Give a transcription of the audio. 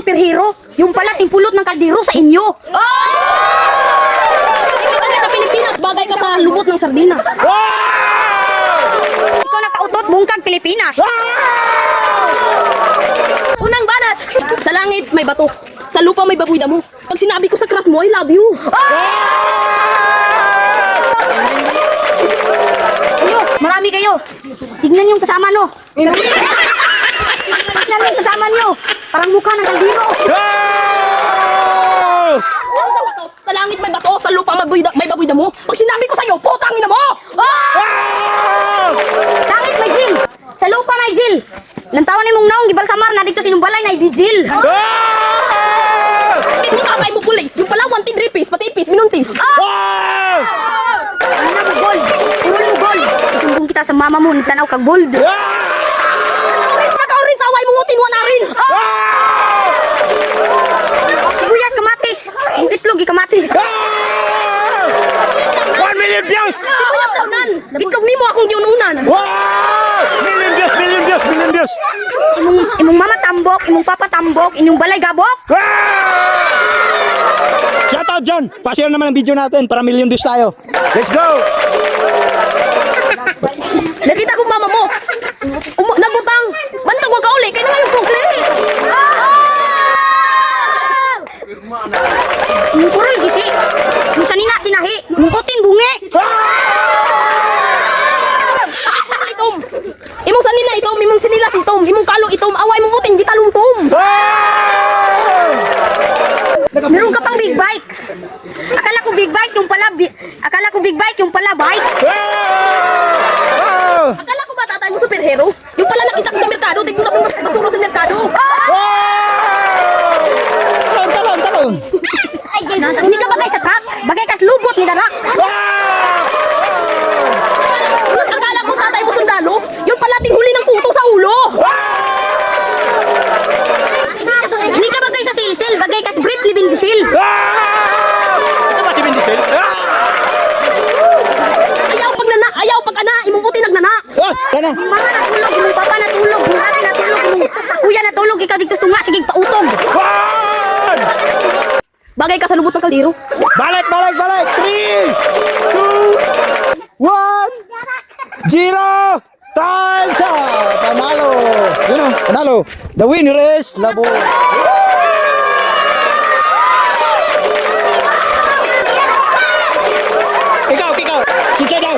superhero. Yung pala, timpulot ng kaldero sa inyo. Ikaw ka sa Pilipinas, bagay ka sa lubot ng sardinas. Ikaw nakautot, bungkag Pilipinas. Unang banat! Sa langit, may bato. Sa lupa, may baboy damo. Pag sinabi ko sa crush mo, I love you. Marami kayo. Tignan yung kasama no. Tignan yung kasama nyo. Parang mukha ng kaldero. Ano sa bato? Sa langit, may bato. Sa lupa, may baboy damo. Pag sinabi ko sa'yo, putang ina mo! Langit may Jill. Sa lupa may Jill. Lantawan ni mong naong gibal samar na dito sinumbalay na ibijil. Yung tatay mo pulis. Yung pala, wanted rapist, pati ipis, minuntis. Ano na mo gold? Ihul mo gold. Susumbong kita sa mama mo, nagtanaw kag bold. Naka-orange, away mo ngutin, one orange. Sibuyas kamatis. Yung itlog kamatis. 1 million views! Sibuyas daw nan. Itlog nimo akong giununan. Wow! Million views, million views, million views! Imong mama tambok, imong papa tambok, inyong balay gabok. Shout out John! Pa-share naman ang video natin para million views tayo. Let's go! Nakita ko mama mo. Nabutang. Bantag wag ka uli. Kaya na nga yung sukli. Imong kurol gisi. Imong sanina tinahi. Imong kutin bungi. Itom. Imong sanina itom. Imong sinilas itom. Imong kalo itom. Away mong uting. Di talungtom. Meron ka pang big bike. Akala ko big bike yung pala bike. Akala ko ba tatay mo superhero? Yung pala nakita ko sa merkado. Tignan mo na basura sa merkado. Talon! Ay, hindi ka bagay sa truck. Bagay ka sa lubot ni darak. Akala ko tatay mo sundalo. Yung pala tinghuli ng kuto sa ulo. Hindi ka bagay sa silsil. Bagay ka sa brief living disil. Ito ba si Vin Diesel? Ayaw pag ana. Imong uti nagnana. Tana! Yung mama natulog, yung papa natulog, yung ate natulog, yung kuya natulog, ikaw dito tunga, sige pautog. Bagay ka sa lubot ng kaldero. Balik! 3, 2, 1, 0! Time's up! Panalo! Yun o, panalo! The winner is Labo! Ikaw! Kinsa daw!